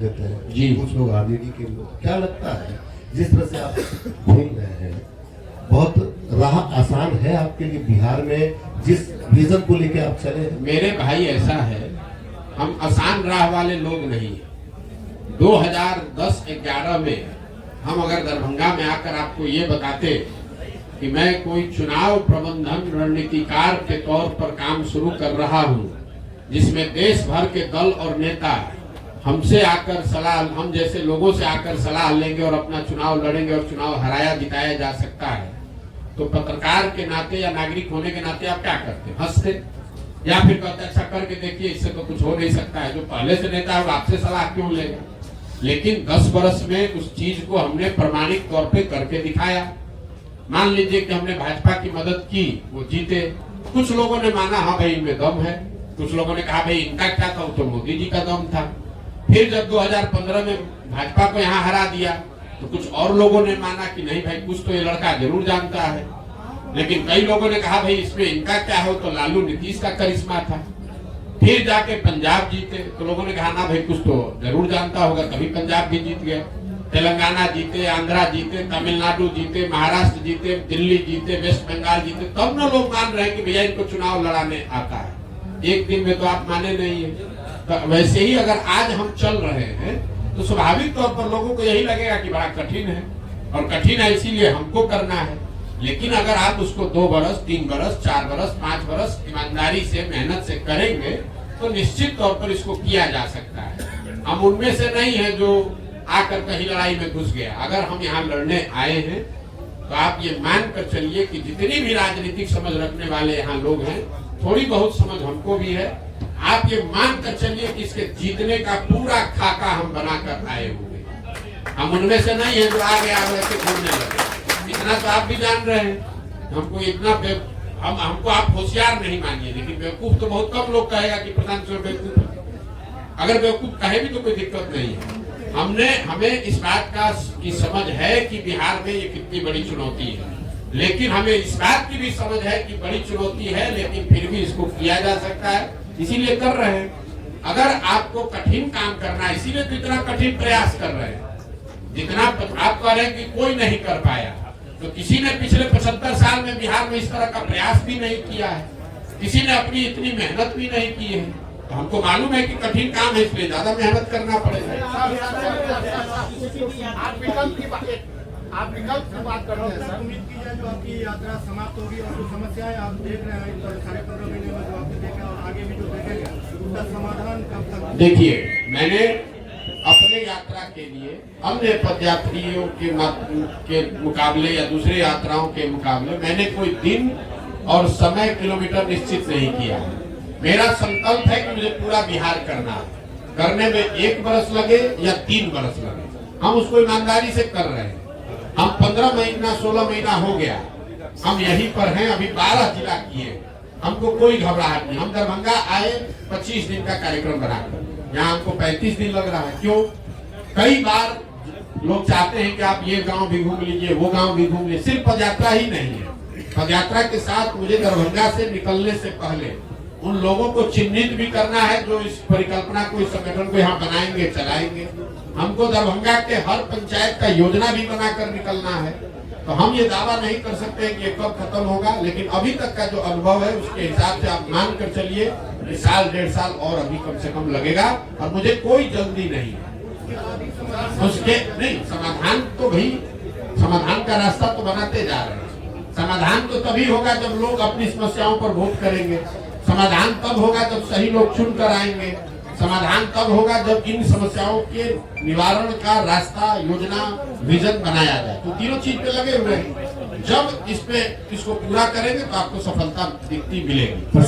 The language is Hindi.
देते हैं जी। कुछ लोग आरजेडी के लोग, क्या लगता है जिस तरह से आप खेल रहे हैं, बहुत राह आसान है आपके लिए बिहार में जिस विजन को लेके आप चले हैं? मेरे भाई ऐसा है, हम आसान राह वाले लोग नहीं हैं। 2010-11 में हम अगर दरभंगा में आकर आपको ये बताते कि मैं कोई चुनाव प्रबंधन रणनीतिकार के तौर पर काम शुरू कर रहा हूं, जिसमें देश भर के दल और नेता हमसे आकर सलाह, हम जैसे लोगों से आकर सलाह लेंगे और अपना चुनाव लड़ेंगे और चुनाव हराया जिताया जा सकता है, तो पत्रकार के नाते या नागरिक होने के नाते आप क्या करते? हंसते या फिर कहते अच्छा करके देखिए, इससे तो कुछ हो नहीं सकता है। जो पहले से नेता है वो आपसे सलाह क्यों लेगा? लेकिन 10 वर्ष में उस चीज को हमने प्रमाणिक तौर पे करके दिखाया। मान लीजिए कि हमने भाजपा की मदद की, वो जीते। कुछ लोगों ने माना हाँ भाई इनमें दम है, कुछ लोगों ने कहा भाई इनका क्या था, तो मोदी जी का दम था। फिर जब 2015 में भाजपा को यहाँ हरा दिया तो कुछ और लोगों ने माना कि नहीं भाई कुछ तो ये लड़का जरूर जानता है। लेकिन कई लोगों ने कहा भाई इसमें इनका क्या हो, तो लालू नीतीश का करिश्मा था। फिर जाके पंजाब जीते तो लोगों ने कहा ना भाई कुछ तो जरूर जानता होगा, तभी पंजाब भी जीत गए। तेलंगाना जीते, आंध्रा जीते, तमिलनाडु जीते, महाराष्ट्र जीते, दिल्ली जीते, वेस्ट बंगाल जीते, तब ना लोग मान रहे हैं कि भैया इनको चुनाव लड़ाने आता है। एक दिन में तो आप माने नहीं है। तो वैसे ही अगर आज हम चल रहे हैं तो स्वाभाविक तौर पर लोगों को यही लगेगा कि बड़ा कठिन है, और कठिन है इसीलिए हमको करना है। लेकिन अगर आप उसको 2 बरस, 3 बरस, 4 बरस, 5 बरस ईमानदारी से, मेहनत से करेंगे तो निश्चित तौर पर इसको किया जा सकता है। हम उनमें से नहीं है जो आकर कहीं लड़ाई में घुस गया। अगर हम यहाँ लड़ने आए हैं तो आप ये मान कर चलिए कि जितनी भी राजनीतिक समझ रखने वाले यहाँ लोग हैं, थोड़ी बहुत समझ हमको भी है। आप ये मान कर चलिए कि इसके जीतने का पूरा खाका हम बनाकर आए हुए। हम उनमें से नहीं है जो आगे ऐसे घूमने लगे। इतना तो आप भी जान रहे हैं। हमको इतना हमको आप होशियार नहीं मानिए, लेकिन बेवकूफ तो बहुत कम लोग कहेगा कि प्रशांत किशोर बेवकूफ है। अगर बेवकूफ कहे भी तो कोई दिक्कत नहीं है। हमें इस बात की समझ है कि बिहार में ये कितनी बड़ी चुनौती है, लेकिन हमें इस बात की भी समझ है कि बड़ी चुनौती है, लेकिन फिर भी इसको किया जा सकता है, इसीलिए कर रहे हैं। अगर आपको कठिन काम करना है, इसीलिए तो इतना कठिन प्रयास कर रहे हैं। जितना आप कह रहे हैं कि कोई नहीं कर पाया, तो किसी ने पिछले 75 साल में बिहार में इस तरह का प्रयास भी नहीं किया है, किसी ने अपनी इतनी मेहनत भी नहीं की है। तो हमको मालूम है कि कठिन काम है, इसलिए ज्यादा मेहनत करना पड़ेगा। आप विकल्प की बात कर रहे हैं सर, उम्मीद की जाए जो आपकी यात्रा समाप्त होगी और जो समस्याएं आप देख रहे हैं तो 15.5 महीने में जो आपने देखा और आगे भी जो देखेंगे उसका समाधान कब तक? देखिए, मैंने अपने यात्रा के लिए अन्य पदयात्रियों के मुकाबले या दूसरे यात्राओं के मुकाबले मैंने कोई दिन और समय किलोमीटर निश्चित नहीं किया है। मेरा संकल्प है कि मुझे पूरा बिहार करना है। करने में 1 बरस लगे या 3 बरस लगे, हम उसको ईमानदारी से कर रहे हैं। हम 15 महीना 16 महीना हो गया हम यहीं पर हैं, अभी 12 जिला किए, हमको कोई घबराहट नहीं। हम दरभंगा आए 25 दिन का कार्यक्रम बनाकर, यहाँ हमको 35 दिन लग रहा है। क्यों? कई बार लोग चाहते हैं कि आप ये गांव भी घूम लीजिए, वो गांव भी घूम लीजिए। सिर्फ पदयात्रा ही नहीं है, पदयात्रा के साथ मुझे दरभंगा से निकलने से पहले उन लोगों को चिन्हित भी करना है जो इस परिकल्पना को, इस संगठन को यहाँ बनाएंगे, चलाएंगे। हमको दरभंगा के हर पंचायत का योजना भी बनाकर निकलना है। तो हम ये दावा नहीं कर सकते कि ये कब खत्म होगा, लेकिन अभी तक का जो अनुभव है उसके हिसाब से आप मान कर चलिए कि 1-1.5 साल और अभी कम से कम लगेगा, और मुझे कोई जल्दी नहीं है। उसके नहीं समाधान तो भाई, समाधान का रास्ता तो बनाते जा रहे हैं। समाधान तो तभी होगा जब लोग अपनी समस्याओं पर वोट करेंगे। समाधान तब होगा जब सही लोग चुन कर आएंगे। समाधान तब होगा जब इन समस्याओं के निवारण का रास्ता, योजना, विजन बनाया जाए। तो तीनों चीज पे लगे हुए हैं। जब इसको पूरा करेंगे तो आपको सफलता दिखती मिलेगी।